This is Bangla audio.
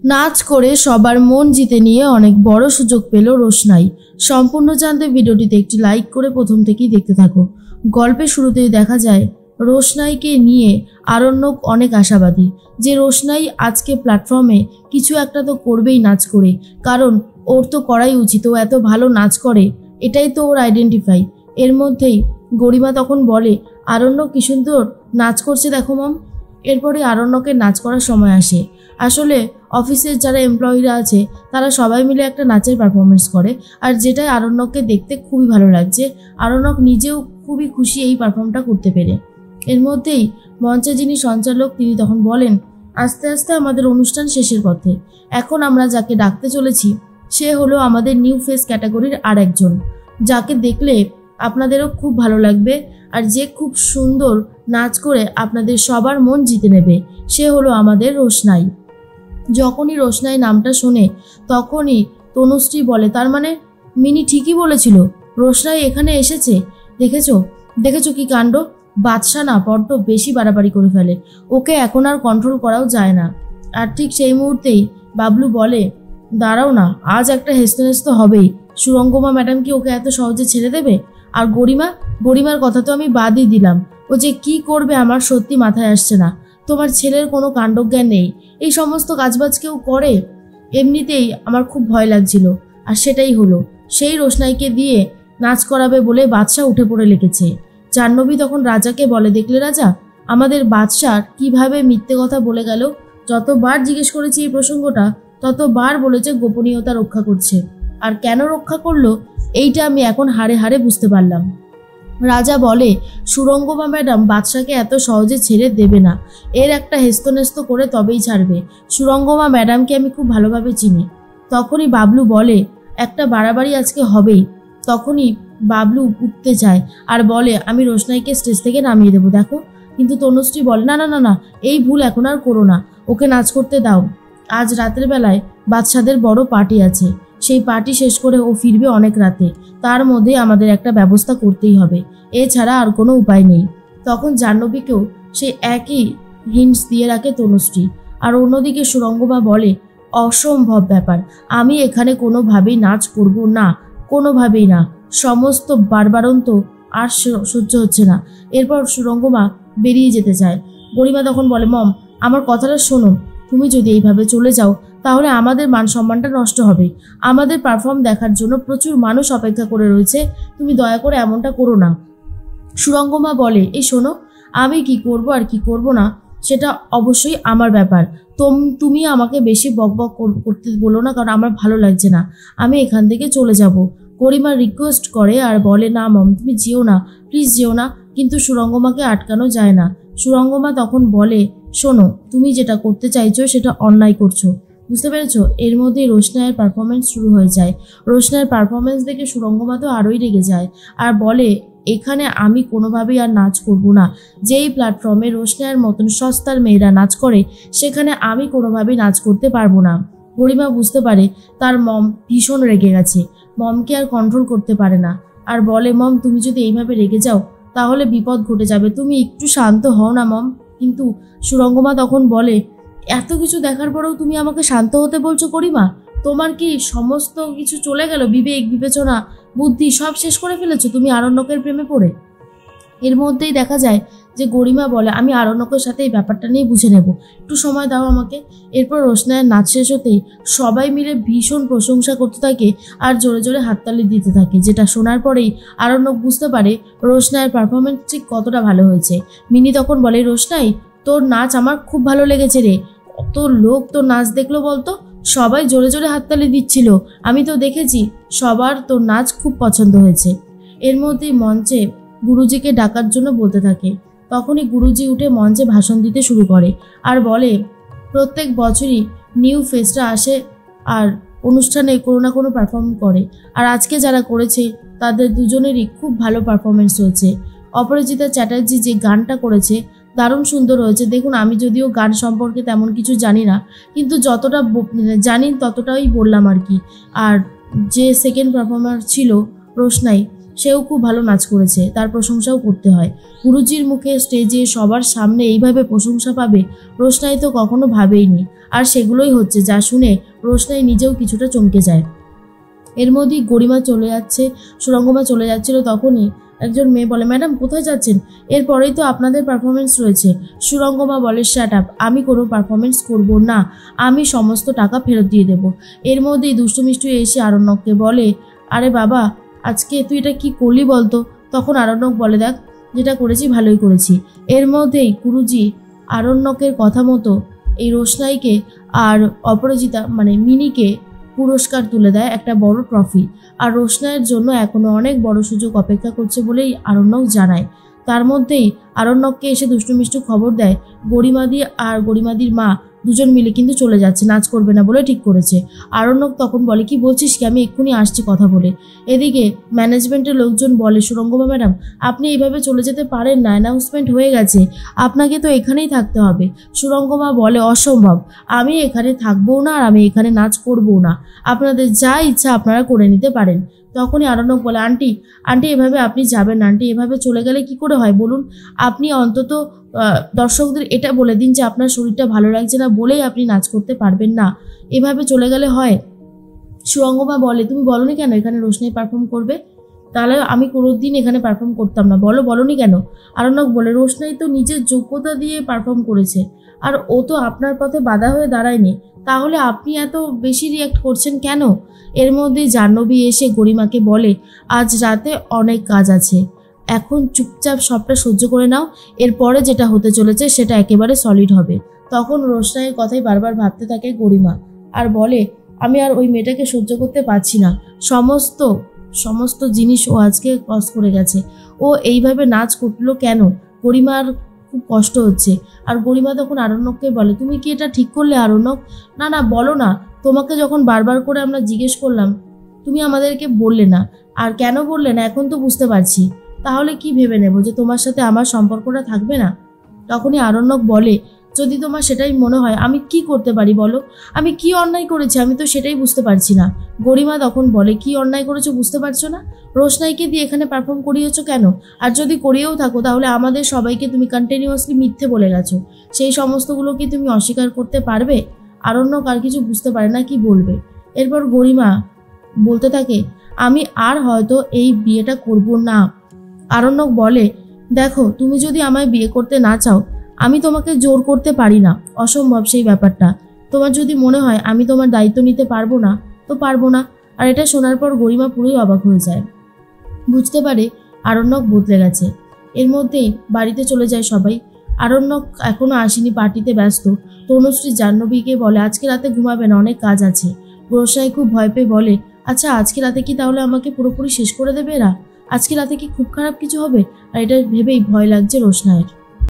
নাচ করে সবার মন জিতে নিয়ে অনেক বড় সুযোগ পেল রোশনাই। সম্পূর্ণ জানতে ভিডিওটিতে একটি লাইক করে প্রথম থেকেই দেখতে থাকো। গল্পের শুরুতেই দেখা যায় রোশনাইকে নিয়ে আরণ্যক অনেক আশাবাদী যে রোশনাই আজকে প্ল্যাটফর্মে কিছু একটা তো করবেই নাচ করে, কারণ ওর তো করাই উচিত, ও এত ভালো নাচ করে, এটাই তো ওর আইডেন্টিফাই। এর মধ্যেই গরিমা তখন বলে, আরণ্যক কি সুন্দর নাচ করছে দেখো মম। এরপরে আরণ্যকের নাচ করার সময় আসে। আসলে অফিসের যারা এমপ্লয়িরা আছে তারা সবাই মিলে একটা নাচের পারফরমেন্স করে, আর যেটাই আরণ্যককে দেখতে খুবই ভালো লাগছে। আরণ্যক নিজেও খুবই খুশি এই পারফর্মটা করতে পেরে। এর মধ্যেই মঞ্চে যিনি সঞ্চালক তিনি তখন বলেন, আস্তে আস্তে আমাদের অনুষ্ঠান শেষের পথে। এখন আমরা যাকে ডাকতে চলেছি সে হলো আমাদের নিউ ফেস ক্যাটাগরির আর একজন, যাকে দেখলে আপনাদেরও খুব ভালো লাগবে আর যে খুব সুন্দর নাচ করে আপনাদের সবার মন জিতে নেবে। সে হলো আমাদের রোশনাই। যখনই রোশনাই নামটা শোনে তখনই তনুশ্রী বলে, তার মানে মিনি ঠিকই বলেছিল, রোশনাই এখানে এসেছে। দেখেছো দেখেছো কি কাণ্ড, বাদশা না বড্ড বেশি বাড়াবাড়ি করে ফেলে, ওকে এখন আর কন্ট্রোল করাও যায় না। আর ঠিক সেই মুহূর্তেই বাবলু বলে, দাঁড়াও না, আজ একটা হেস্তনেস্ত হবেই। সুরঙ্গমা ম্যাডাম কি ওকে এত সহজে ছেড়ে দেবে? আর গরিমার কথা তো আমি বাদই দিলাম, ও যে কি করবে আমার সত্যি মাথায় আসছে না। তোমার ছেলের কোনো কাণ্ডজ্ঞান নেই, এই সমস্ত কাজবাজ কেউ করে? এমনিতেই আমার খুব ভয় লাগছিল, আর সেটাই হলো। সেই রোশনাইকে দিয়ে নাচ করাবে বলে বাদশা উঠে পড়ে লেগেছে। জাহ্নবী তখন রাজাকে বলে, দেখলে রাজা, আমাদের বাদশার কিভাবে মিথ্যে কথা বলে গেল। যতবার জিজ্ঞেস করেছি এই প্রসঙ্গটা ততবার বলেছে গোপনীয়তা রক্ষা করছে, আর কেন রক্ষা করলো এইটা আমি এখন হাড়ে হাড়ে বুঝতে পারলাম। রাজা বলে, সুরঙ্গমা ম্যাডাম বাদশাকে এত সহজে ছেড়ে দেবে না, এর একটা হেস্তনেস্ত করে তবেই ছাড়বে। সুরঙ্গমা ম্যাডামকে আমি খুব ভালোভাবে চিনি। তখনই বাবলু বলে, একটা বাড়াবাড়ি আজকে হবেই। তখনই বাবলু উঠতে চায় আর বলে, আমি রোশনাইকে স্টেজ থেকে নামিয়ে দেবো দেখো। কিন্তু তনুশ্রী বলে, না না না না, এই ভুল এখন আর করো না, ওকে নাচ করতে দাও। আজ রাতের বেলায় বাদশাদের বড় পার্টি আছে, সেই পার্টি শেষ করে ও ফিরবে অনেক রাতে, তার মধ্যে আমাদের একটা ব্যবস্থা করতেই হবে, এছাড়া আর কোনো উপায় নেই। তখন জাহ্নবীকেও সেই একই হিন্টস দিয়ে রাখে তনুশ্রী। আর অন্যদিকে সুরঙ্গমা বলে, অসম্ভব ব্যাপার, আমি এখানে কোনোভাবেই নাচ করব না, কোনোভাবেই না, সমস্ত বারবারন্ত আর সহ্য হচ্ছে না। এরপর সুরঙ্গমা বেরিয়ে যেতে চায়। গরিমা তখন বলে, মম আমার কথাটা শোনো, তুমি যদি এইভাবে চলে যাও তাহলে আমাদের মান সম্মানটা নষ্ট হবে। আমাদের পারফর্ম দেখার জন্য প্রচুর মানুষ অপেক্ষা করে রয়েছে, তুমি দয়া করে এমনটা করো না। সুরঙ্গমা বলে, এই শোনো, আমি কি করব আর কি করব না সেটা অবশ্যই আমার ব্যাপার, তুমি আমাকে বেশি বকবক করতে বলো না, কারণ আমার ভালো লাগছে না, আমি এখান থেকে চলে যাব। গরিমা রিকোয়েস্ট করে আর বলে, না মম তুমি যেও না, প্লিজ যেও না। কিন্তু সুরঙ্গমাকে আটকানো যায় না। সুরঙ্গমা তখন বলে, শোনো, তুমি যেটা করতে চাইছো সেটা অন্যায় করছো, বুঝতে পেরেছো? এর মধ্যেই রোশনাইয়ের পারফরমেন্স শুরু হয়ে যায়। রোশনাইয়ের পারফরমেন্স দেখে সুরঙ্গমা তো আরোই রেগে যায় আর বলে, এখানে আমি কোনোভাবেই আর নাচ করব না। যেই প্ল্যাটফর্মে রোশনাইয়ের মতন সস্তার মেয়েরা নাচ করে সেখানে আমি কোনোভাবেই নাচ করতে পারবো না। গরিমা বুঝতে পারে তার মম ভীষণ রেগে গেছে, মমকে আর কন্ট্রোল করতে পারে না, আর বলে, মম তুমি যদি এইভাবে রেগে যাও তাহলে বিপদ ঘটে যাবে, তুমি একটু শান্ত হও না মম। কিন্তু সুরঙ্গমা তখন বলে, এত কিছু দেখার পরেও তুমি আমাকে শান্ত হতে বলছো গরিমা? তোমার কি সমস্ত কিছু চলে গেল, বিবেক বিবেচনা বুদ্ধি সব শেষ করে ফেলেছো তুমি আরণ্যকের প্রেমে পড়ে? এর মধ্যেই দেখা যায় যে গরিমা বলে, আমি আরণ্যকের সাথে এই ব্যাপারটা নিয়ে বুঝে নেব, একটু সময় দাও আমাকে। এরপর রোশনাইয়ের নাচ শেষ হতেই সবাই মিলে ভীষণ প্রশংসা করতে থাকে আর জোরে জোরে হাততালি দিতে থাকে, যেটা শোনার পরেই আরণ্যক বুঝতে পারে রোশনাইয়ের পারফরমেন্স ঠিক কতটা ভালো হয়েছে। মিনি তখন বলে, রোশনাই তোর নাচ আমার খুব ভালো লেগেছে রে, কত লোক তোর নাচ দেখলো বলতো, সবাই জোরে জোরে হাততালি দিচ্ছিল, আমি তো দেখেছি, সবার তোর নাচ খুব পছন্দ হয়েছে। এর মধ্যেই মঞ্চে গুরুজিকে ডাকার জন্য বলতে থাকে। তখনই গুরুজি উঠে মঞ্চে ভাষণ দিতে শুরু করে আর বলে, প্রত্যেক বছরই নিউ ফেসরা আসে আর অনুষ্ঠানে কোনো না কোনো পারফর্ম করে, আর আজকে যারা করেছে তাদের দুজনেরই খুব ভালো পারফরমেন্স হয়েছে। অপরাজিতা চ্যাটার্জি যে গানটা করেছে দারুণ সুন্দর হয়েছে। দেখুন, আমি যদিও গান সম্পর্কে তেমন কিছু জানি না, কিন্তু যতটা জানি ততটাই বললাম আর কি। আর যে সেকেন্ড পারফর্মার ছিল রোশনাই, সেও খুব ভালো নাচ করেছে, তার প্রশংসাও করতে হয়। গুরুজির মুখে স্টেজে সবার সামনে এইভাবে প্রশংসা পাবে রোশনাই তো কখনো ভাবেইনি। আর সেগুলোই হচ্ছে, যা শুনে রোশনাই নিজেও কিছুটা চমকে যায়। এর মধ্যেই গরিমা চলে যাচ্ছে, সুরঙ্গমা চলে যাচ্ছিল, তখনই একজন মেয়ে বলে, ম্যাডাম কোথায় যাচ্ছেন? এরপরেই তো আপনাদের পারফরমেন্স রয়েছে। সুরঙ্গমা বলে, শ্যাট আপ, আমি কোনো পারফরমেন্স করব না, আমি সমস্ত টাকা ফেরত দিয়ে দেব। এর মধ্যেই দুষ্টু মিষ্টু এসে আরণ্যককে বলে, আরে বাবা, আজকে তুই এটা কি করলি বলতো? তখন আরণ্যক বলে, দেখ, যেটা করেছি ভালোই করেছি। এর মধ্যেই গুরুজি আরণ্যকের কথা মতো এই রোশনাইকে আর অপরাজিতা মানে মিনিকে পুরস্কার তুলে দেয়, একটা বড় ট্রফি। আর রোশনাইয়ের জন্য এখনো অনেক বড় সুযোগ অপেক্ষা করছে বলেই আরণ্যক জানায়। তার মধ্যেই আরণ্যককে এসে দুষ্টু মিষ্টু খবর দেয় গরিমাদি আর গরিমাদির মা দুজন মিলে কিন্তু চলে যাচ্ছে, নাচ করবে না বলে ঠিক করেছে। আরণ্যক তখন বলে, কি বলছিস কি, আমি এক্ষুনি আসছি কথা বলে। এদিকে ম্যানেজমেন্টের লোকজন বলে, সুরঙ্গমা ম্যাডাম, আপনি এইভাবে চলে যেতে পারেন না, অ্যানাউন্সমেন্ট হয়ে গেছে, আপনাকে তো এখানেই থাকতে হবে। সুরঙ্গমা বলে, অসম্ভব, আমি এখানে থাকবও না আর আমি এখানে নাচ করবও না, আপনাদের যা ইচ্ছা আপনারা করে নিতে পারেন। তখনই আরণ্যক বলে, আন্টি আন্টি এভাবে আপনি যাবেন না, আন্টি এভাবে চলে গেলে কি করে হয় বলুন? আপনি অন্তত দর্শকদের এটা বলে দিন যে আপনার শরীরটা ভালো লাগছে না বলেই আপনি নাচ করতে পারবেন না, এভাবে চলে গেলে হয়? সুরঙ্গমা বলে, তুমি বলনি কেন এখানে রোশনাই পারফর্ম করবে? তাহলে আমি কোনোদিন এখানে পারফর্ম করতাম না, বলনি কেন? আরণ্যক বলে, রোশনাই তো নিজের যোগ্যতা দিয়ে পারফর্ম করেছে, আর ও তো আপনার পথে বাধা হয়ে দাঁড়ায়নি, তাহলে আপনি এত বেশি রিয়াক্ট করছেন কেন? এর মধ্যে জাহ্নবী এসে গরিমাকে বলে, আজ রাতে অনেক কাজ আছে, এখন চুপচাপ সবটা সহ্য করে নাও, এরপরে যেটা হতে চলেছে সেটা একেবারে সলিড হবে। তখন রোশনাইয়ের কথাই বারবার ভাবতে থাকে গরিমা, আর বলে, আমি আর ওই মেয়েটাকে সহ্য করতে পারছি না, সমস্ত জিনিস ও আজকে ক্রস করে গেছে, ও এইভাবে নাচ করলো কেন? গরিমার খুব কষ্ট হচ্ছে। আর গরিমা তখন আরণ্যককে বলে, তুমি কি এটা ঠিক করলে আরণ্যক? না না, বলো না, তোমাকে যখন বারবার করে আমরা জিজ্ঞেস করলাম তুমি আমাদেরকে বললে না, আর কেন বললে না এখন তো বুঝতে পারছি, তাহলে কি ভেবে নেব যে তোমার সাথে আমার সম্পর্কটা থাকবে না? তখনই আরণ্যক বলে, যদি তোমার সেটাই মনে হয়, আমি কি করতে পারি বলো? আমি কি অন্যায় করেছি আমি তো সেটাই বুঝতে পারছি না। গরিমা তখন বলে, কি অন্যায় করেছো বুঝতে পারছো না? রোশনাইকে দিয়ে এখানে পারফর্ম করিয়েছো কেন? আর যদি করিয়েও থাকো তাহলে আমাদের সবাইকে তুমি কন্টিনিউয়াসলি মিথ্যে বলে গেছো, সেই সমস্তগুলো কি তুমি অস্বীকার করতে পারবে? আরণ্যক আর কিছু বুঝতে পারে না কি বলবে। এরপর গরিমা বলতে থাকে, আমি আর হয়তো এই বিয়েটা করব না। আরণ্যক বলে, দেখো, তুমি যদি আমায় বিয়ে করতে না চাও, আমি তোমাকে জোর করতে পারি না, অসম্ভব সেই ব্যাপারটা। তোমার যদি মনে হয় আমি তোমার দায়িত্ব নিতে পারবো না তো পারবো না। আর এটা শোনার পর গরিমা পুরোই অবাক হয়ে যায়, বুঝতে পারে আরণ্যক বদলে গেছে। এর মধ্যেই বাড়িতে চলে যায় সবাই। আরণ্যক এখনো আসেনি, পার্টিতে ব্যস্ত। তনুশ্রী জাহ্নবীকে বলে, আজকে রাতে ঘুমাবে না, অনেক কাজ আছে। রোশনাই খুব ভয় পেয়ে বলে, আচ্ছা আজকে রাতে কি তাহলে আমাকে পুরোপুরি শেষ করে দেবে এরা? আজকে রাতে কি খুব খারাপ কিছু হবে? আর এটা ভেবেই ভয় লাগছে রোশনাইয়ের।